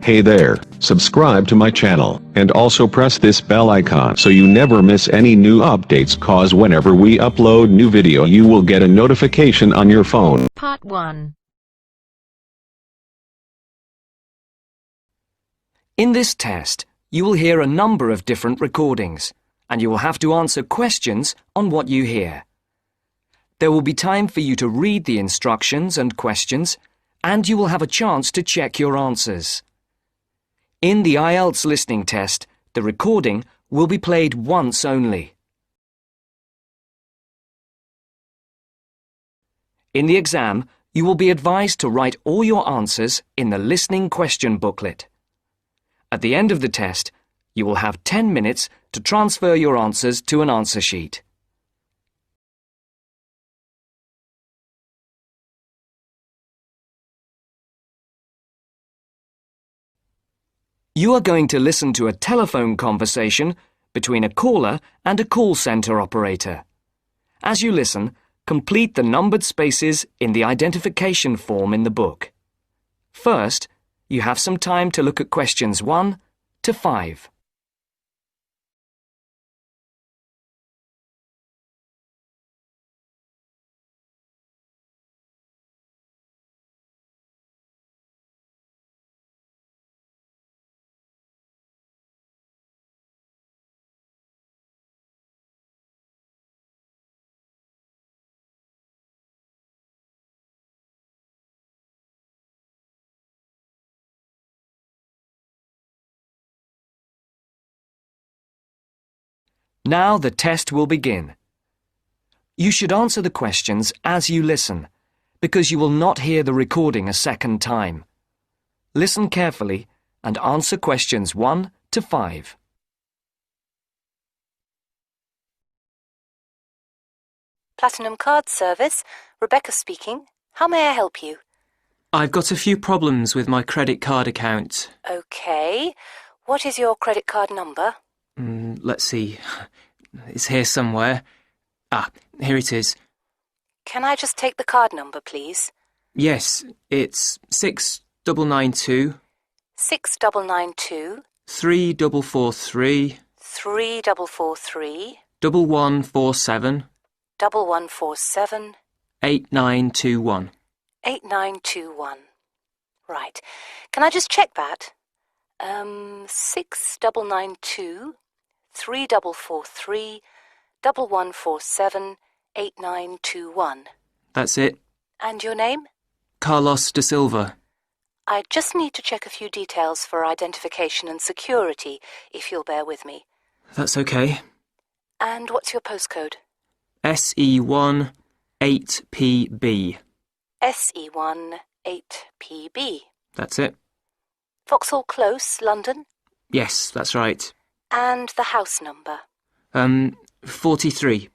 Hey there, subscribe to my channel, and also press this bell icon so you never miss any new updates, cause whenever we upload new video you will get a notification on your phone. Part 1. In this test, you will hear a number of different recordings, and you will have to answer questions on what you hear. There will be time for you to read the instructions and questions, and you will have a chance to check your answers. In the IELTS listening test, the recording will be played once only. In the exam, you will be advised to write all your answers in the listening question booklet. At the end of the test, you will have 10 minutes to transfer your answers to an answer sheet. You are going to listen to a telephone conversation between a caller and a call centre operator. As you listen, complete the numbered spaces in the identification form in the book. First, you have some time to look at questions 1 to 5. Now the test will begin. You should answer the questions as you listen, because you will not hear the recording a second time. Listen carefully and answer questions 1 to 5. Platinum Card Service, Rebecca speaking. How may I help you? I've got a few problems with my credit card account. Okay. What is your credit card number? Let's see. It's here somewhere. Here it is. Can I just take the card number, please? Yes, it's 6992 6992 3443 3443 1147 1147 8921. 8921. Right. Can I just check that? 6992 3443 1147 8921. That's it. And your name? Carlos de Silva. I just need to check a few details for identification and security, if you'll bear with me. That's okay. And what's your postcode? SE1 8PB. SE1 8PB. That's it. Vauxhall Close, London? Yes, that's right. And the house number? 43.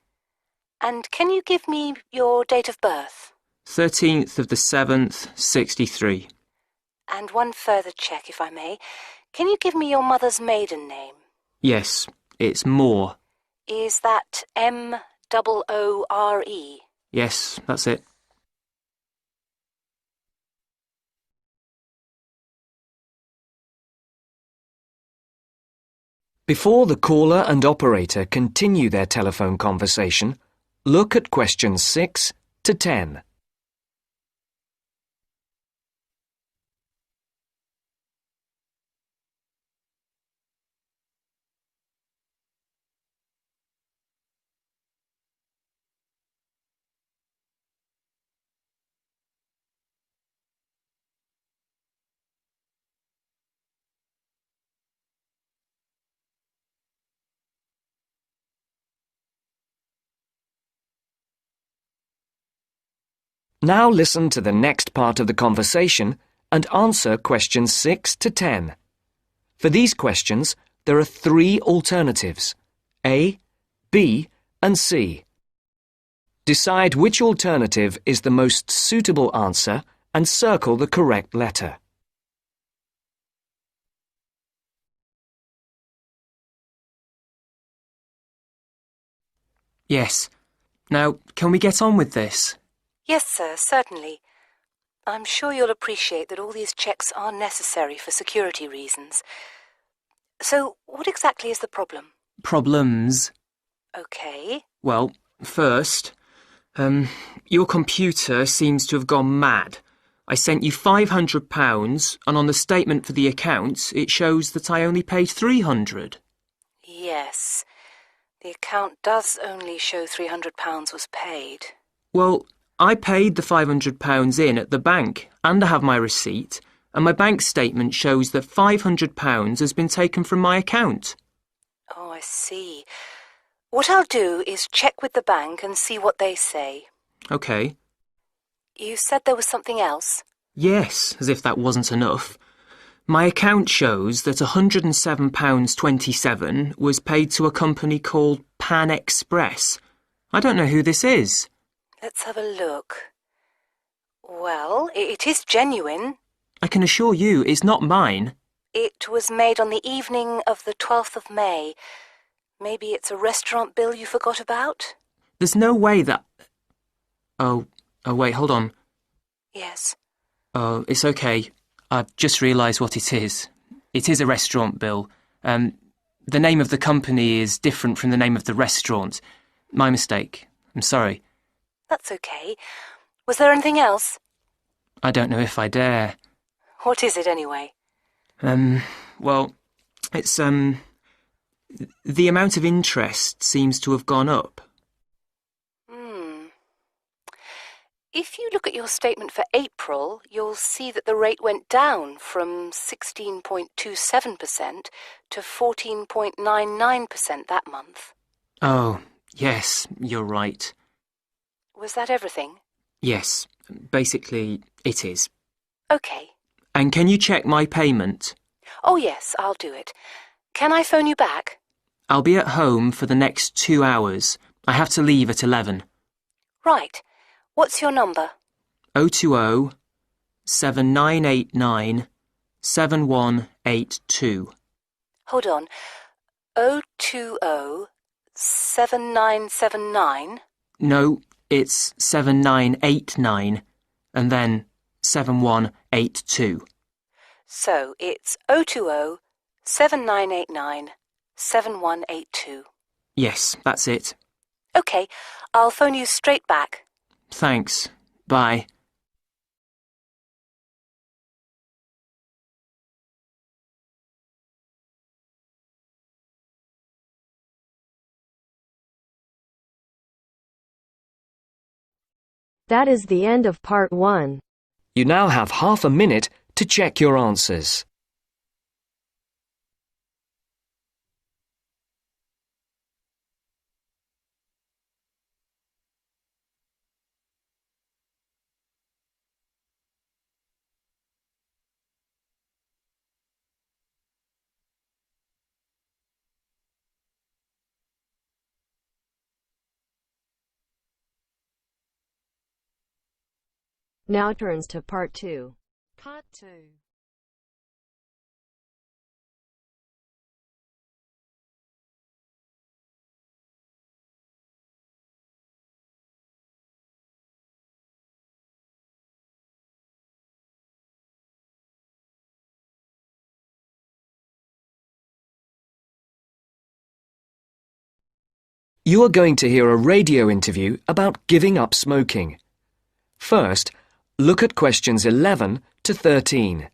And can you give me your date of birth? 13th of the 7th, 63. And one further check, if I may. Can you give me your mother's maiden name? Yes, it's Moore. Is that M-O-O-R-E? Yes, that's it. Before the caller and operator continue their telephone conversation, look at questions 6 to 10. Now listen to the next part of the conversation and answer questions 6 to 10. For these questions, there are 3 alternatives: A, B, and C. Decide which alternative is the most suitable answer and circle the correct letter. Yes. Now, can we get on with this? Yes, sir, certainly. I'm sure you'll appreciate that all these checks are necessary for security reasons. So, what exactly is the problem? Problems? Okay. Well, first, your computer seems to have gone mad. I sent you £500, and on the statement for the account, it shows that I only paid £300. Yes. The account does only show £300 was paid. Well, I paid the £500 in at the bank, and I have my receipt, and my bank statement shows that £500 has been taken from my account. Oh, I see. What I'll do is check with the bank and see what they say. OK. You said there was something else? Yes, as if that wasn't enough. My account shows that £107.27 was paid to a company called Pan Express. I don't know who this is. Let's have a look. Well, it is genuine. I can assure you it's not mine. It was made on the evening of the 12th of May. Maybe it's a restaurant bill you forgot about? There's no way that... Oh, wait, hold on. Yes. Oh, it's okay. I've just realised what it is. It is a restaurant bill. The name of the company is different from the name of the restaurant. My mistake. I'm sorry. That's okay. Was there anything else? I don't know if I dare. What is it anyway? Well, it's, the amount of interest seems to have gone up. If you look at your statement for April, you'll see that the rate went down from 16.27% to 14.99% that month. Oh, yes, you're right. Was that everything? Yes, basically, it is. Okay. And can you check my payment? Oh, yes, I'll do it. Can I phone you back? I'll be at home for the next 2 hours. I have to leave at 11. Right. What's your number? 020 7989 7182. Hold on. 020 7979? No, it's 7989 and then 7182. So it's 020 7989 7182. Yes, that's it. Okay, I'll phone you straight back. Thanks. Bye. That is the end of part 1. You now have half a minute to check your answers. Now turns to part 2. Part 2. You are going to hear a radio interview about giving up smoking. First, look at questions 11 to 13.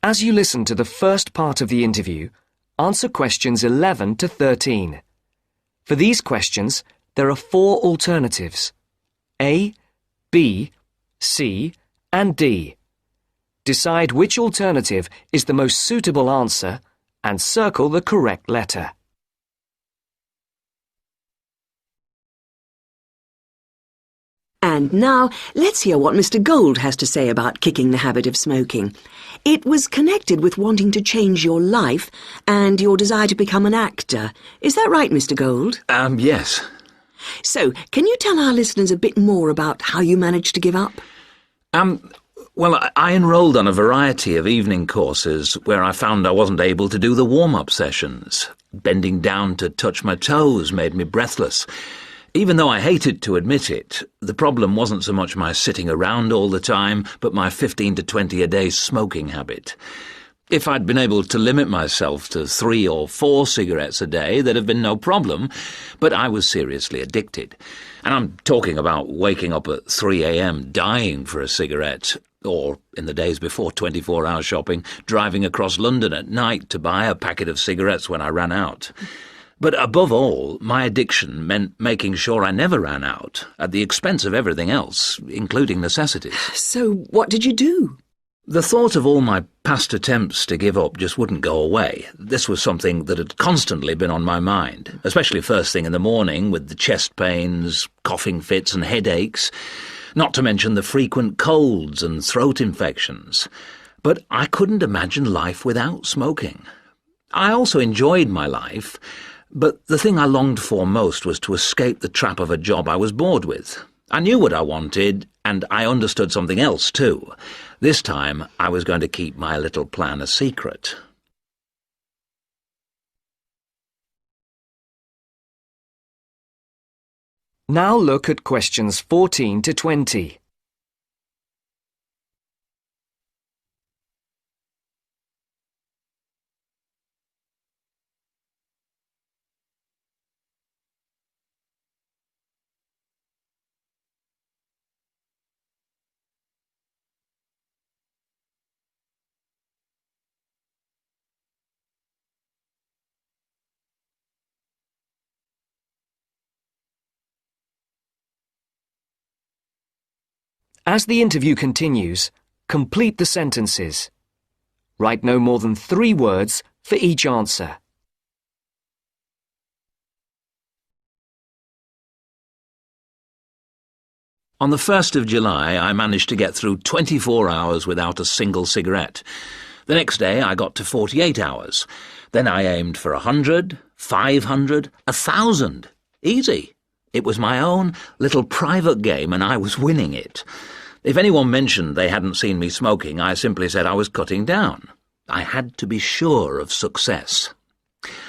As you listen to the first part of the interview, answer questions 11 to 13. For these questions, there are 4 alternatives: A, B, C, and D. Decide which alternative is the most suitable answer and circle the correct letter. And now, let's hear what Mr. Gold has to say about kicking the habit of smoking. It was connected with wanting to change your life and your desire to become an actor. Is that right, Mr. Gold? Yes. So, can you tell our listeners a bit more about how you managed to give up? Well, I enrolled on a variety of evening courses where I found I wasn't able to do the warm-up sessions. Bending down to touch my toes made me breathless. Even though I hated to admit it, the problem wasn't so much my sitting around all the time, but my 15 to 20 a day smoking habit. If I'd been able to limit myself to 3 or 4 cigarettes a day, there'd have been no problem, but I was seriously addicted. And I'm talking about waking up at 3 a.m. dying for a cigarette, or, in the days before 24-hour shopping, driving across London at night to buy a packet of cigarettes when I ran out. But above all, my addiction meant making sure I never ran out, at the expense of everything else, including necessities. So, what did you do? The thought of all my past attempts to give up just wouldn't go away. This was something that had constantly been on my mind, especially first thing in the morning with the chest pains, coughing fits and headaches, not to mention the frequent colds and throat infections. But I couldn't imagine life without smoking. I also enjoyed my life, but the thing I longed for most was to escape the trap of a job I was bored with. I knew what I wanted, and I understood something else too. This time I was going to keep my little plan a secret. Now look at questions 14 to 20. As the interview continues, complete the sentences. Write no more than 3 words for each answer. On the 1st of July, I managed to get through 24 hours without a single cigarette. The next day, I got to 48 hours. Then I aimed for 100, 500, 1,000. Easy. It was my own little private game, and I was winning it. If anyone mentioned they hadn't seen me smoking, I simply said I was cutting down. I had to be sure of success.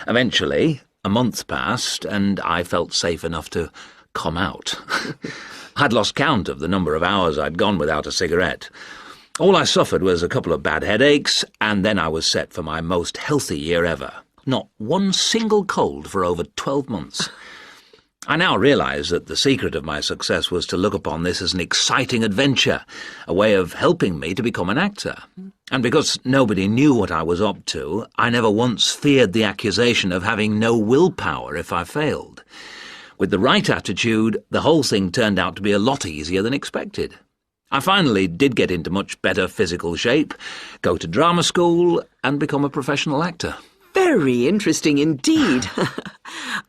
Eventually, a month passed, and I felt safe enough to come out. I'd lost count of the number of hours I'd gone without a cigarette. All I suffered was a couple of bad headaches, and then I was set for my most healthy year ever. Not one single cold for over 12 months. I now realise that the secret of my success was to look upon this as an exciting adventure, a way of helping me to become an actor. And because nobody knew what I was up to, I never once feared the accusation of having no willpower if I failed. With the right attitude, the whole thing turned out to be a lot easier than expected. I finally did get into much better physical shape, go to drama school, and become a professional actor. Very interesting indeed.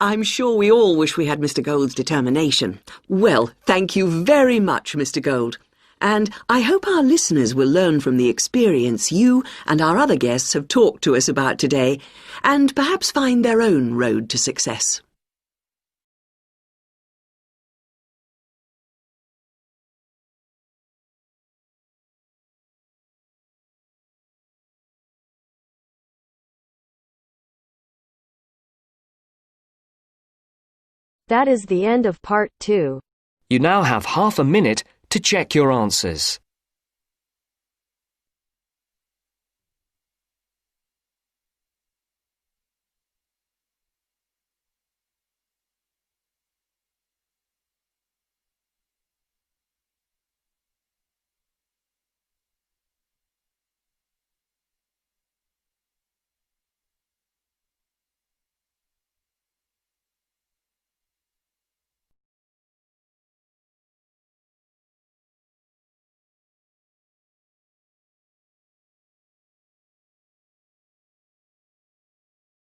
I'm sure we all wish we had Mr. Gold's determination. Well, thank you very much, Mr. Gold. And I hope our listeners will learn from the experience you and our other guests have talked to us about today, and perhaps find their own road to success. That is the end of part 2. You now have half a minute to check your answers.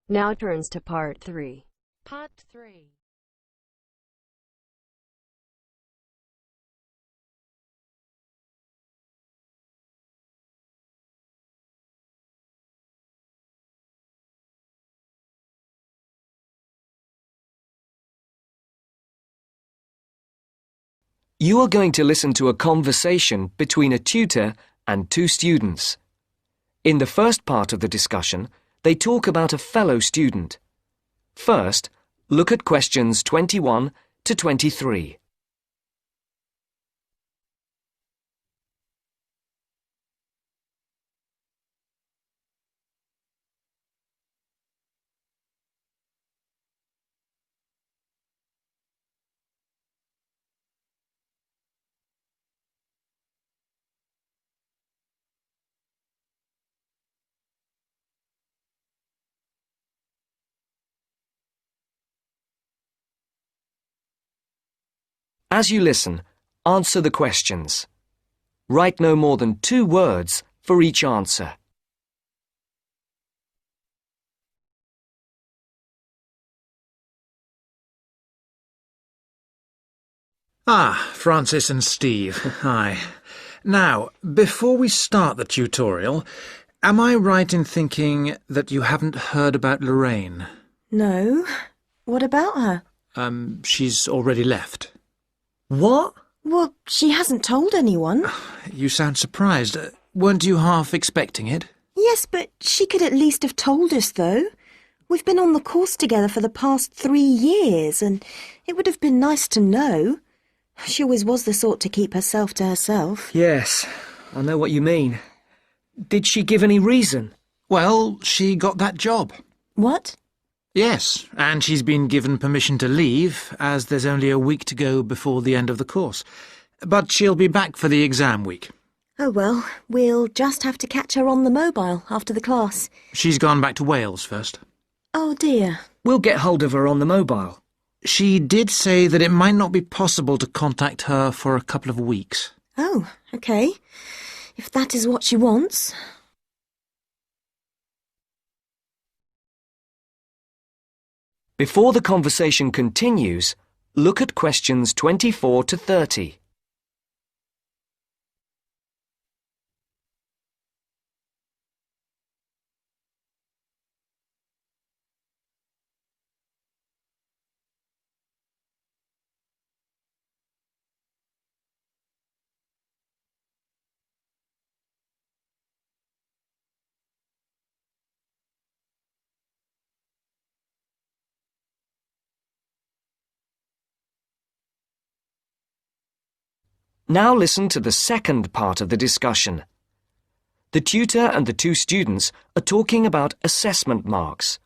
Now turns to part 3. Part 3. You are going to listen to a conversation between a tutor and two students. In the first part of the discussion, they talk about a fellow student. First, look at questions 21 to 23. As you listen, answer the questions. Write no more than 2 words for each answer. Ah, Francis and Steve, hi. Now, before we start the tutorial, am I right in thinking that you haven't heard about Lorraine? No. What about her? She's already left. What? Well, she hasn't told anyone. You sound surprised. Weren't you half expecting it? Yes, but she could at least have told us, though. We've been on the course together for the past 3 years, and it would have been nice to know. She always was the sort to keep herself to herself. Yes, I know what you mean. Did she give any reason? Well, she got that job. What? Yes, and she's been given permission to leave, as there's only a week to go before the end of the course. But she'll be back for the exam week. Oh well, we'll just have to catch her on the mobile after the class. She's gone back to Wales first. Oh dear. We'll get hold of her on the mobile. She did say that it might not be possible to contact her for a couple of weeks. Oh, okay. If that is what she wants. Before the conversation continues, look at questions 24 to 30. Now listen to the second part of the discussion. The tutor and the 2 students are talking about assessment marks.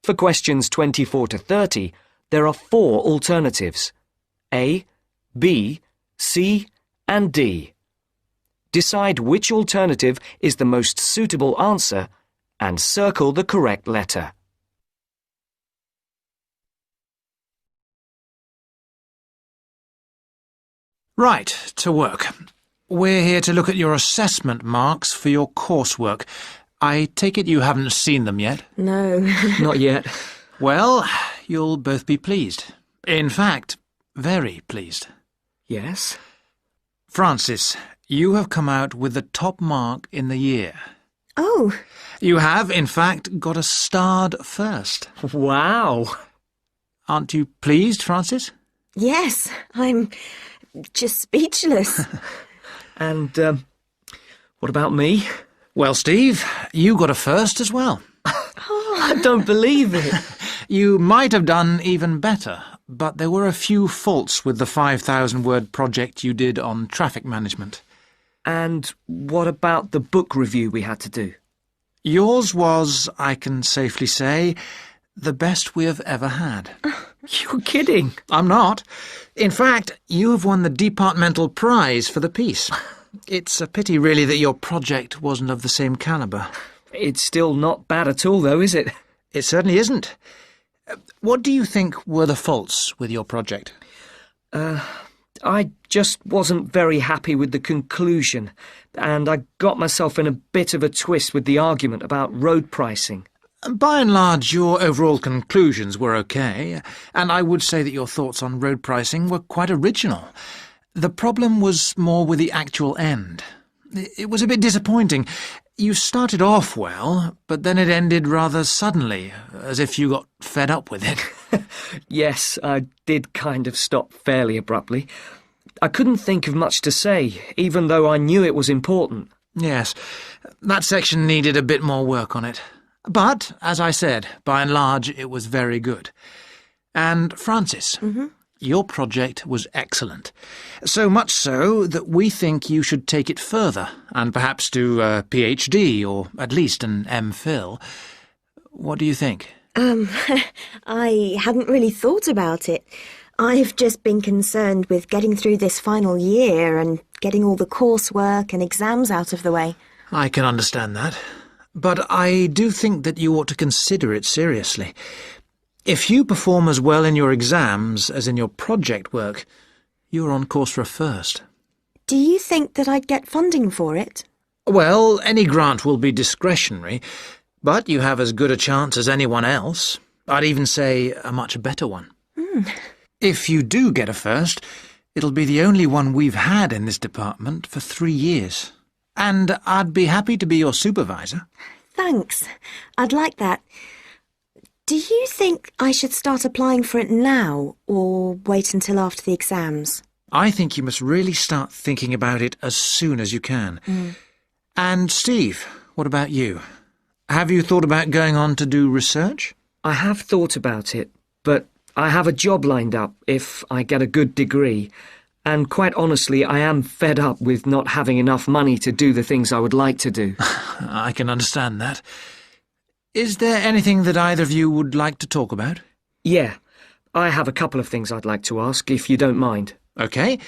For questions 24 to 30, there are 4 alternatives: A, B, C, and D. Decide which alternative is the most suitable answer and circle the correct letter. Right, to work. We're here to look at your assessment marks for your coursework. I take it you haven't seen them yet? No. Not yet. Well, you'll both be pleased. In fact, very pleased. Yes? Francis, you have come out with the top mark in the year. Oh. You have, in fact, got a starred first. Wow! Aren't you pleased, Francis? Yes, I'm just speechless. And, what about me? Well, Steve, you got a first as well. I don't believe it. You might have done even better, but there were a few faults with the 5,000-word project you did on traffic management. And what about the book review we had to do? Yours was, I can safely say, the best we have ever had. You're kidding. I'm not. In fact, you have won the departmental prize for the piece. It's a pity, really, that your project wasn't of the same calibre. It's still not bad at all, though, is it? It certainly isn't. What do you think were the faults with your project? I just wasn't very happy with the conclusion, and I got myself in a bit of a twist with the argument about road pricing. By and large, your overall conclusions were okay, and I would say that your thoughts on road pricing were quite original. The problem was more with the actual end. It was a bit disappointing. You started off well, but then it ended rather suddenly, as if you got fed up with it. Yes, I did kind of stop fairly abruptly. I couldn't think of much to say, even though I knew it was important. Yes, that section needed a bit more work on it. But, as I said, by and large, it was very good. And, Francis, your project was excellent. So much so that we think you should take it further, and perhaps do a PhD, or at least an MPhil. What do you think? I hadn't really thought about it. I've just been concerned with getting through this final year and getting all the coursework and exams out of the way. I can understand that. But I do think that you ought to consider it seriously. If you perform as well in your exams as in your project work, you're on course for a first. Do you think that I'd get funding for it? Well, any grant will be discretionary, but you have as good a chance as anyone else. I'd even say a much better one. If you do get a first, it'll be the only one we've had in this department for 3 years. And I'd be happy to be your supervisor. Thanks. I'd like that. Do you think I should start applying for it now, or wait until after the exams? I think you must really start thinking about it as soon as you can. And Steve, what about you? Have you thought about going on to do research? I have thought about it, but I have a job lined up if I get a good degree, and quite honestly, I am fed up with not having enough money to do the things I would like to do. I can understand that. Is there anything that either of you would like to talk about? Yeah, I have a couple of things I'd like to ask, if you don't mind. OK.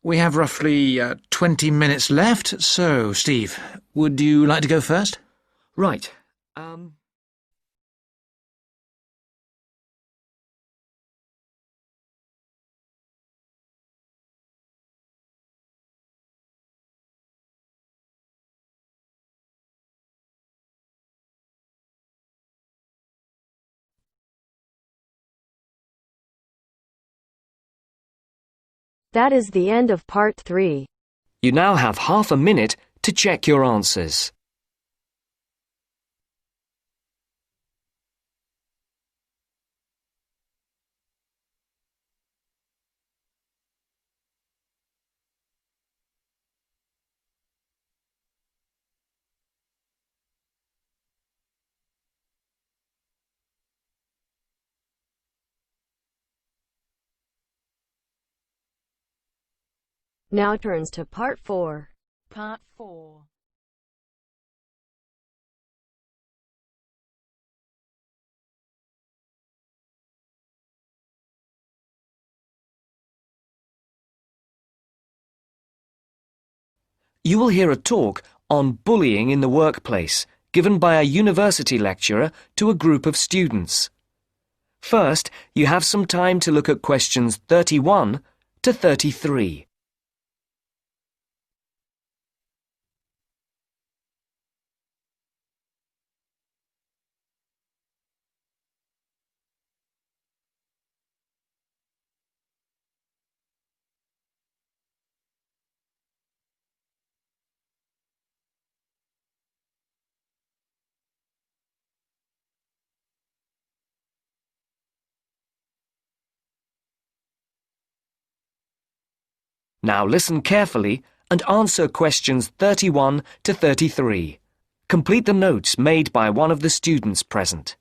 We have roughly 20 minutes left, so, Steve, would you like to go first? Right. That is the end of part 3. You now have half a minute to check your answers. Now turns to part 4. Part 4. You will hear a talk on bullying in the workplace, given by a university lecturer to a group of students. First, you have some time to look at questions 31 to 33. Now listen carefully and answer questions 31 to 33. Complete the notes made by one of the students present.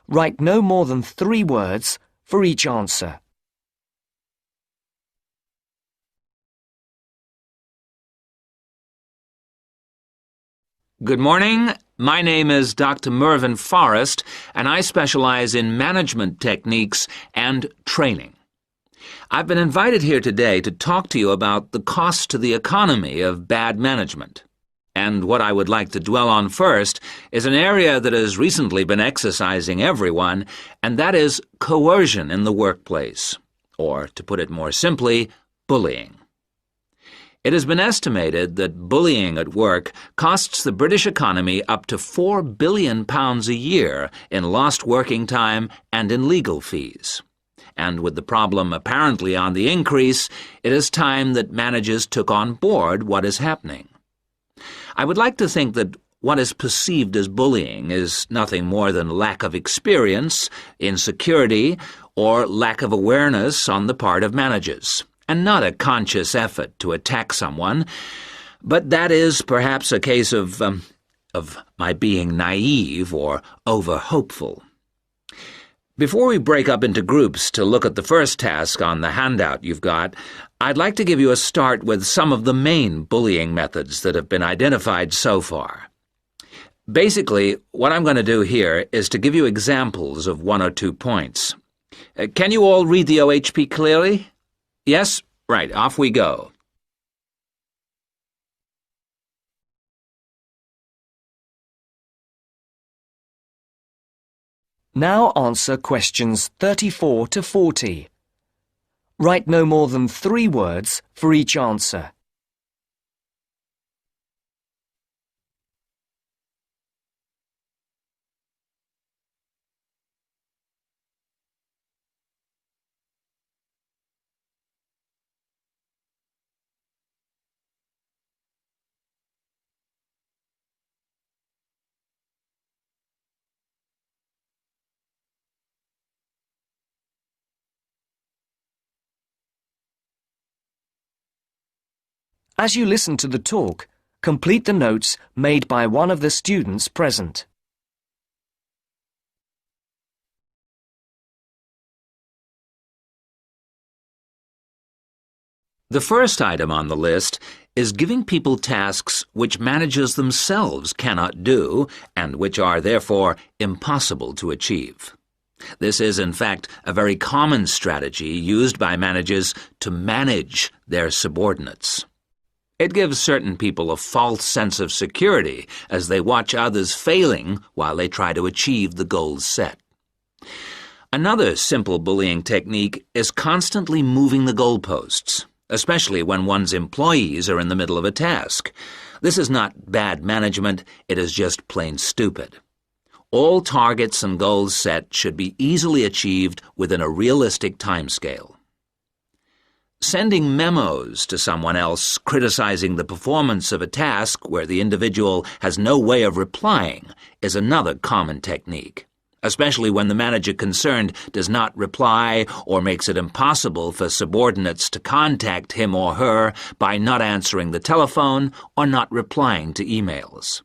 Write no more than 3 words for each answer. Good morning. My name is Dr. Mervyn Forrest, and I specialize in management techniques and training. I've been invited here today to talk to you about the cost to the economy of bad management. And what I would like to dwell on first is an area that has recently been exercising everyone, and that is coercion in the workplace, or, to put it more simply, bullying. It has been estimated that bullying at work costs the British economy up to £4 billion a year in lost working time and in legal fees. And with the problem apparently on the increase, it is time that managers took on board what is happening. I would like to think that what is perceived as bullying is nothing more than lack of experience, insecurity, or lack of awareness on the part of managers, and not a conscious effort to attack someone, but that is perhaps a case of my being naive or over-hopeful. Before we break up into groups to look at the first task on the handout you've got, I'd like to give you a start with some of the main bullying methods that have been identified so far. Basically, what I'm going to do here is to give you examples of 1 or 2 points. Can you all read the OHP clearly? Yes? Right, off we go. Now answer questions 34 to 40. Write no more than 3 words for each answer. As you listen to the talk, complete the notes made by one of the students present. The first item on the list is giving people tasks which managers themselves cannot do and which are therefore impossible to achieve. This is, in fact, a very common strategy used by managers to manage their subordinates. It gives certain people a false sense of security as they watch others failing while they try to achieve the goals set. Another simple bullying technique is constantly moving the goalposts, especially when one's employees are in the middle of a task. This is not bad management, it is just plain stupid. All targets and goals set should be easily achieved within a realistic timescale. Sending memos to someone else criticizing the performance of a task where the individual has no way of replying is another common technique, especially when the manager concerned does not reply or makes it impossible for subordinates to contact him or her by not answering the telephone or not replying to emails.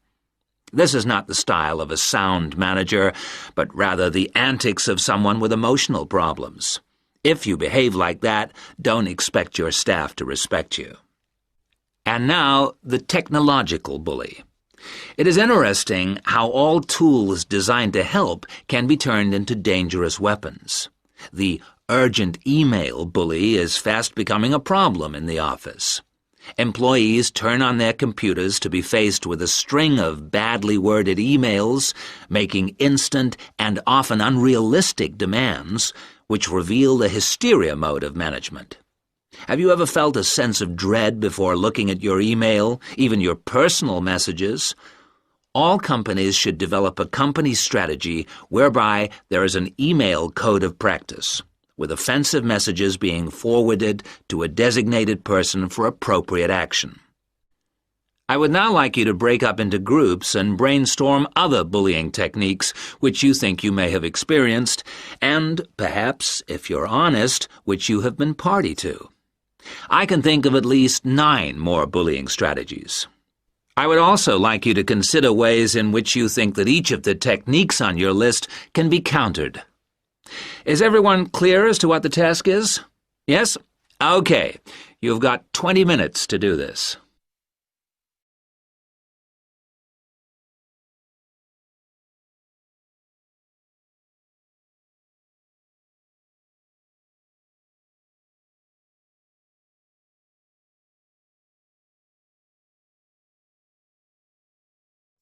This is not the style of a sound manager, but rather the antics of someone with emotional problems. If you behave like that, don't expect your staff to respect you. And now, the technological bully. It is interesting how all tools designed to help can be turned into dangerous weapons. The urgent email bully is fast becoming a problem in the office. Employees turn on their computers to be faced with a string of badly worded emails, making instant and often unrealistic demands, which reveal the hysteria mode of management. Have you ever felt a sense of dread before looking at your email, even your personal messages? All companies should develop a company strategy whereby there is an email code of practice, with offensive messages being forwarded to a designated person for appropriate action. I would now like you to break up into groups and brainstorm other bullying techniques which you think you may have experienced, and perhaps, if you're honest, which you have been party to. I can think of at least 9 more bullying strategies. I would also like you to consider ways in which you think that each of the techniques on your list can be countered. Is everyone clear as to what the task is? Yes? Okay. You've got 20 minutes to do this.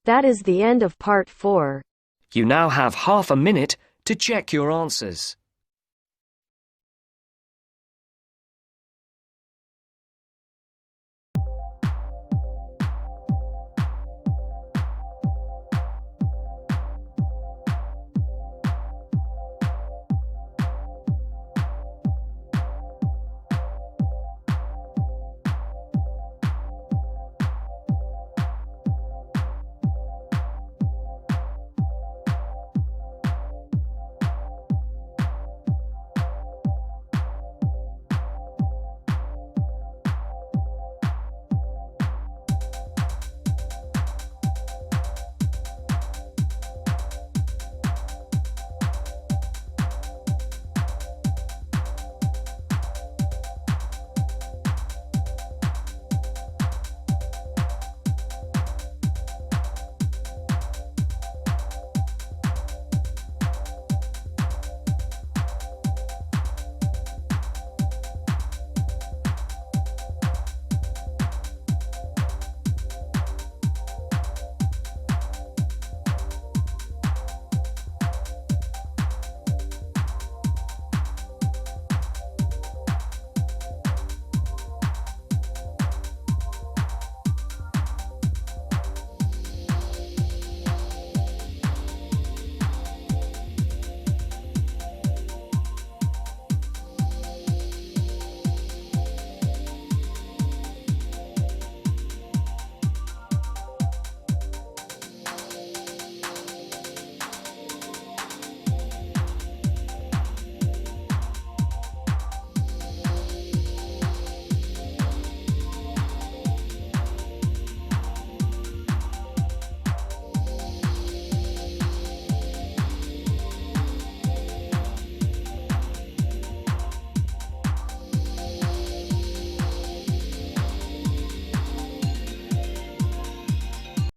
That is the end of part 4. You now have half a minute to check your answers.